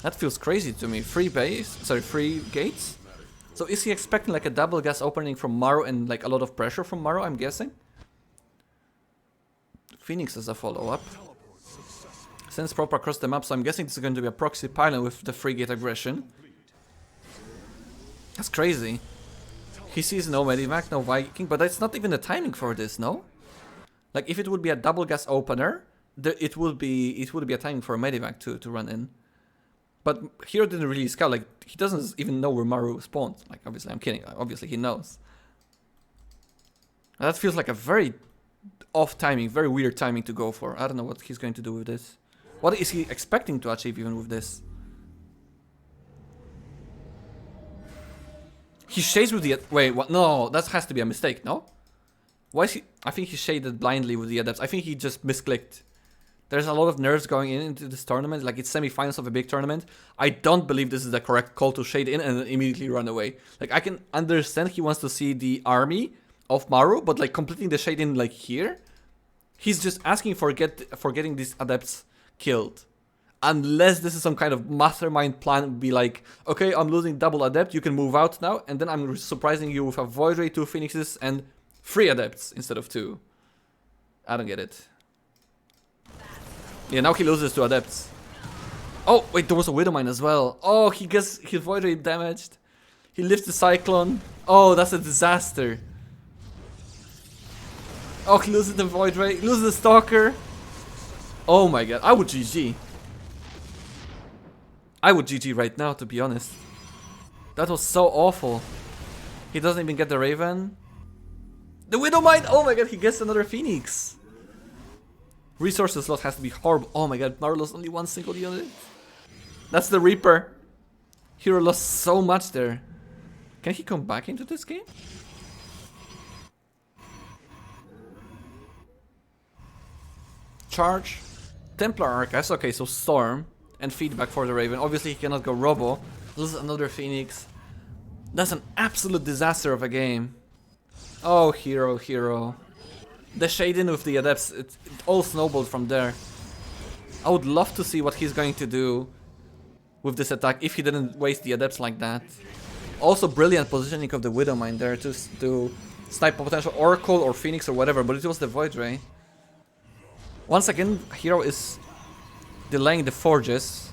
that feels crazy to me. 3 gates. So is he expecting like a double gas opening from Maru and like a lot of pressure from Maru, I'm guessing? Phoenix as a follow-up. Sends proper across the map, so I'm guessing this is going to be a proxy pylon with the 3 gate aggression. That's crazy. He sees no Medivac, no Viking, but that's not even the timing for this, no? Like if it would be a double gas opener, it would be a timing for a Medivac to run in. But herO didn't really scout, like he doesn't even know where Maru spawned. Like obviously, I'm kidding, obviously he knows. And that feels like a very off timing, very weird timing to go for. I don't know what he's going to do with this. What is he expecting to achieve even with this? He shades with the... Wait, what? No, that has to be a mistake, no? Why is he... I think he shaded blindly with the Adepts. I think he just misclicked. There's a lot of nerves going into this tournament. Like, it's semi-finals of a big tournament. I don't believe this is the correct call to shade in and then immediately run away. Like, I can understand he wants to see the army of Maru, but, like, completing the shade in, like, here? He's just asking for getting these Adepts killed. Unless this is some kind of mastermind plan, be like, okay, I'm losing double Adept, you can move out now, and then I'm surprising you with a Void Ray, 2 Phoenixes, and 3 Adepts instead of 2. I don't get it. Yeah, now he loses to Adepts. Oh, wait, there was a Widowmine as well. Oh, he gets his Void Ray damaged. He lifts the Cyclone. Oh, that's a disaster. Oh, he loses the Void Ray. He loses the Stalker. Oh my god, I would GG. I would GG right now, to be honest. That was so awful. He doesn't even get the Raven. The Widowmine! Oh my god, he gets another Phoenix. Resources loss has to be horrible. Oh my god, Maru lost only 1 single unit. That's the Reaper. herO lost so much there. Can he come back into this game? Charge. Templar Archives. Okay, so Storm. And feedback for the Raven. Obviously he cannot go Robo. Loses another Phoenix. That's an absolute disaster of a game. Oh, herO. The shade-in with the Adepts, it all snowballed from there. I would love to see what he's going to do with this attack if he didn't waste the Adepts like that. Also brilliant positioning of the Widowmine there to snipe a potential Oracle or Phoenix or whatever, but it was the Void Ray. Once again, herO is delaying the Forges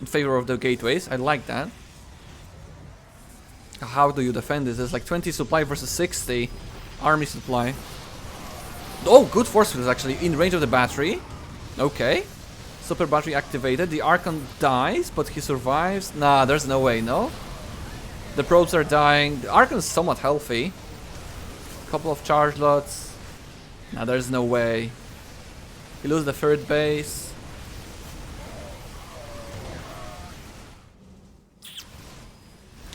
in favor of the Gateways. I like that. How do you defend this? There's like 20 supply versus 60 army supply. Oh, good force field actually in range of the battery. Okay. Super battery activated. The Archon dies, but he survives. Nah, there's no way, no? The probes are dying. The Archon is somewhat healthy. Couple of charge lots. Nah, there's no way. He loses the third base.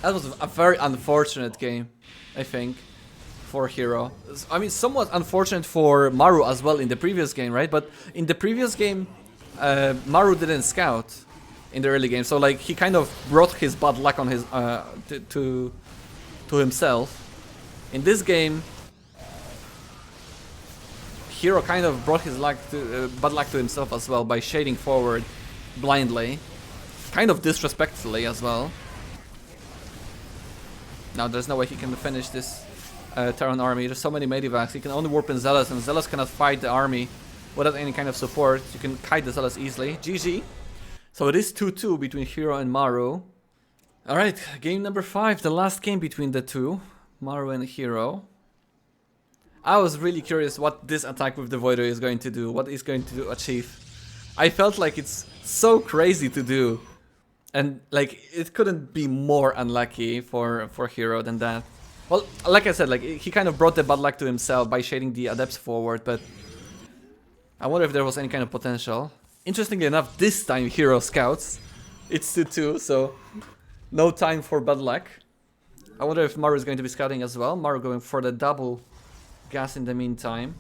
That was a very unfortunate game, I think, for herO. I mean, somewhat unfortunate for Maru as well in the previous game, right? But in the previous game, Maru didn't scout in the early game, so like he kind of brought his bad luck on his to himself. In this game, herO kind of brought his luck bad luck to himself as well by shading forward blindly, kind of disrespectfully as well. Now there's no way he can finish this Terran army. There's so many Medivacs. He can only warp in Zealous, and Zealous cannot fight the army without any kind of support. You can kite the Zealous easily. GG. So it is 2-2 between herO and Maru. Alright, game number 5, the last game between the two, Maru and herO. I was really curious what this attack with the Void Ray is going to do, what it's going to achieve. I felt like it's so crazy to do. And like it couldn't be more unlucky for herO than that. Well, like I said, like he kind of brought the bad luck to himself by shading the Adepts forward, but I wonder if there was any kind of potential. Interestingly enough, this time herO scouts. It's 2-2, so no time for bad luck. I wonder if Maru is going to be scouting as well. Maru going for the double gas in the meantime.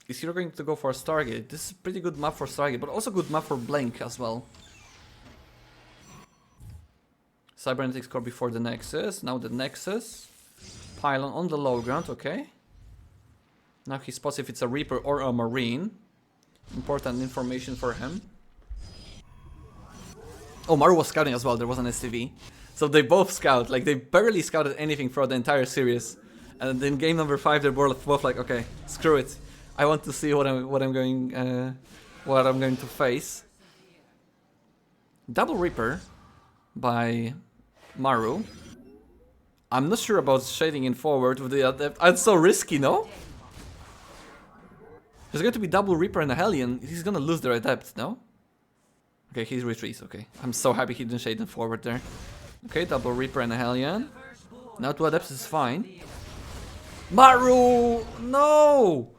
Is herO going to go for a Stargate? This is a pretty good map for Stargate, but also good map for Blink as well. Cybernetics core before the Nexus. Now the Nexus. Pylon on the low ground, okay. Now he spots if it's a Reaper or a Marine. Important information for him. Oh, Maru was scouting as well, there was an STV. So they both scout, like they barely scouted anything throughout the entire series. And in game number 5 they were both like, okay, screw it. I want to see what I'm going to face. Double Reaper by Maru. I'm not sure about shading in forward with the Adept. It's so risky, no? There's going to be double Reaper and a Hellion. He's gonna lose their Adept, no? Okay, he retreats, okay. I'm so happy he didn't shade in forward there. Okay, double Reaper and a Hellion. Now 2 Adepts is fine. Maru! No!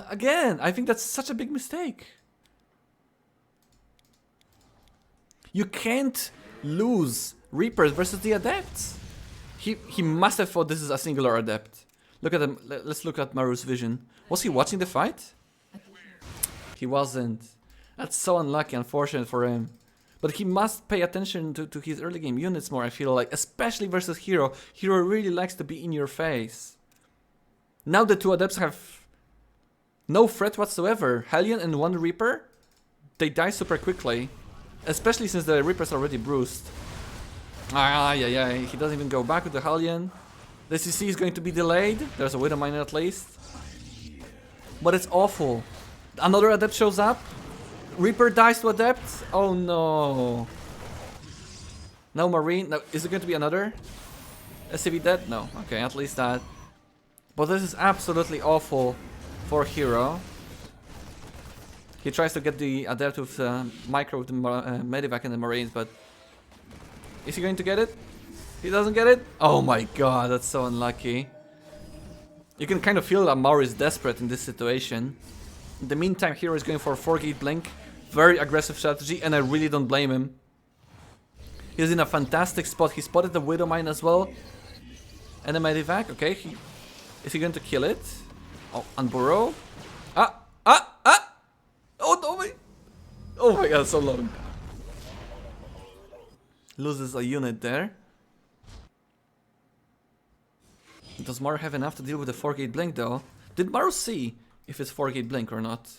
Again, I think that's such a big mistake. You can't lose Reapers versus the Adepts. He must have thought this is a singular Adept. Look at him. Let's look at Maru's vision. Was he watching the fight? He wasn't. That's so unlucky, unfortunate for him. But he must pay attention to his early game units more, I feel like. Especially versus herO. herO really likes to be in your face. Now the 2 Adepts have no threat whatsoever. Hellion and 1 Reaper, they die super quickly. Especially since the Reaper's already bruised. Ah, yeah. He doesn't even go back with the Hellion. The CC is going to be delayed. There's a Widow Miner at least. But it's awful. Another Adept shows up. Reaper dies to Adept. Oh no. No Marine. No, is it going to be another SCV dead? No. Okay, at least that. But this is absolutely awful for herO. He tries to get the Adept with micro with the Medivac and the Marines, but is he going to get it? He doesn't get it? Oh my god, that's so unlucky. You can kind of feel that Maru is desperate in this situation. In the meantime, herO is going for a 4-gate blink. Very aggressive strategy, and I really don't blame him. He's in a fantastic spot. He spotted the Widow Mine as well. And the Medivac, okay. Is he going to kill it? Oh, and burrow. Oh no, wait. Oh my god, so long. Loses a unit there. Does Maru have enough to deal with the 4-gate blink though? Did Maru see if it's 4-gate blink or not?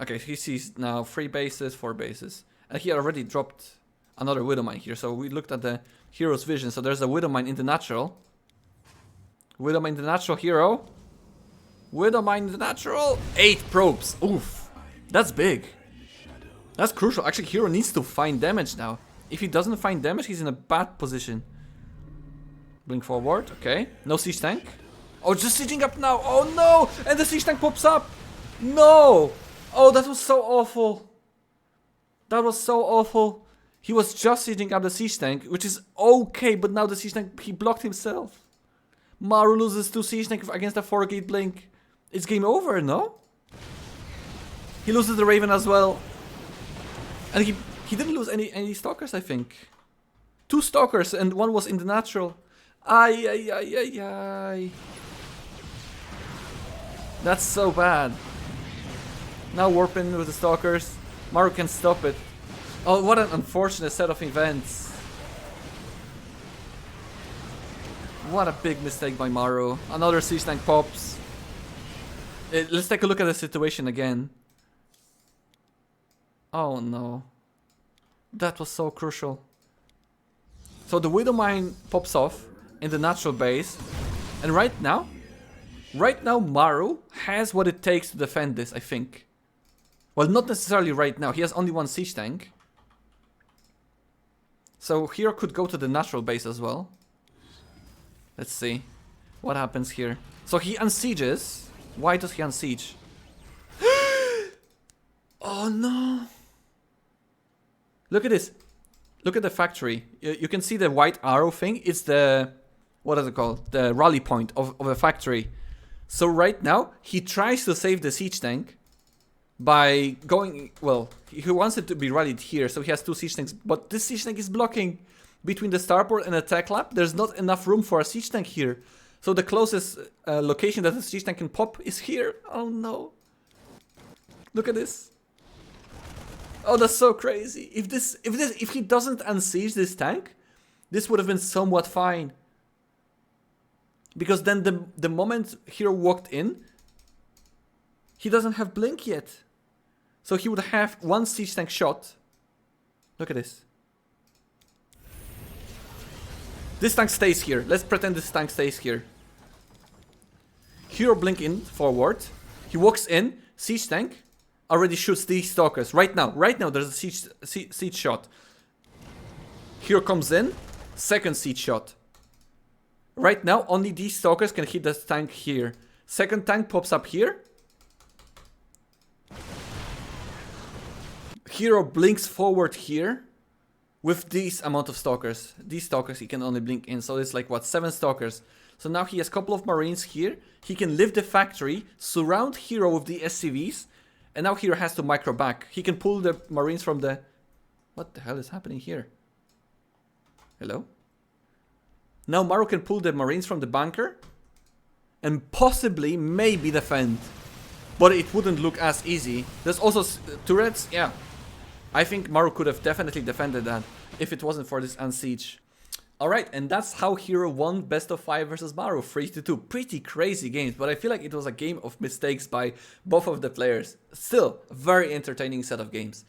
Okay, he sees now 3 bases, 4 bases. And he already dropped another Widow Mine here. So we looked at the hero's vision. So there's a Widow Mine in the natural. Widow Mine in the natural, herO. Widow Mine in the natural. 8 probes. Oof. That's big. That's crucial. Actually, herO needs to find damage now. If he doesn't find damage, he's in a bad position. Blink forward. Okay. No siege tank. Oh, just sieging up now. Oh no! And the siege tank pops up. No! Oh, that was so awful. That was so awful. He was just sieging up the siege tank, which is okay, but now the siege tank, he blocked himself. Maru loses 2 siege tank against a 4-gate blink. It's game over, no? He loses the Raven as well. And he didn't lose any stalkers, I think. 2 stalkers and 1 was in the natural. Ay. That's so bad. Now warping with the stalkers. Maru can stop it. Oh, what an unfortunate set of events. What a big mistake by Maru. Another siege tank pops. Let's take a look at the situation again. Oh no. That was so crucial. So the Widow Mine pops off in the natural base. And right now Maru has what it takes to defend this, I think. Well, not necessarily right now. He has only 1 siege tank. So herO could go to the natural base as well. Let's see what happens here. So he unsieges. Why does he unsiege? Oh no. Look at this. Look at the factory. You can see the white arrow thing. It's the, what is it called? The rally point of a factory. So right now, he tries to save the siege tank by going, well, he wants it to be rallied here, so he has 2 siege tanks. But this siege tank is blocking between the starport and the tech lab. There's not enough room for a siege tank here. So the closest location that the siege tank can pop is here. Oh no. Look at this. Oh, that's so crazy. If he doesn't unsiege this tank, this would have been somewhat fine. Because then the moment herO walked in, he doesn't have blink yet. So he would have 1 siege tank shot. Look at this. This tank stays here. Let's pretend this tank stays here. herO blink in forward. He walks in, siege tank already shoots these stalkers. Right now there's a siege shot. herO comes in, second siege shot. Right now only these stalkers can hit the tank here. Second tank pops up here. herO blinks forward here with this amount of stalkers. These stalkers he can only blink in, so it's like what, 7 stalkers. So now he has a couple of marines here. He can lift the factory, surround herO with the SCVs, and now herO has to micro back. He can pull the marines from the... What the hell is happening here? Hello? Now Maru can pull the marines from the bunker and possibly, maybe defend. But it wouldn't look as easy. There's also turrets, yeah. I think Maru could have definitely defended that if it wasn't for this unsiege. Alright, and that's how herO won best of 5 versus Maru, 3-2. Pretty crazy games, but I feel like it was a game of mistakes by both of the players. Still, a very entertaining set of games.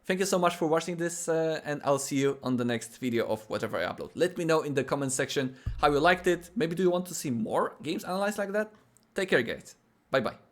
Thank you so much for watching this, and I'll see you on the next video of whatever I upload. Let me know in the comment section how you liked it. Maybe do you want to see more games analyzed like that? Take care, guys. Bye bye.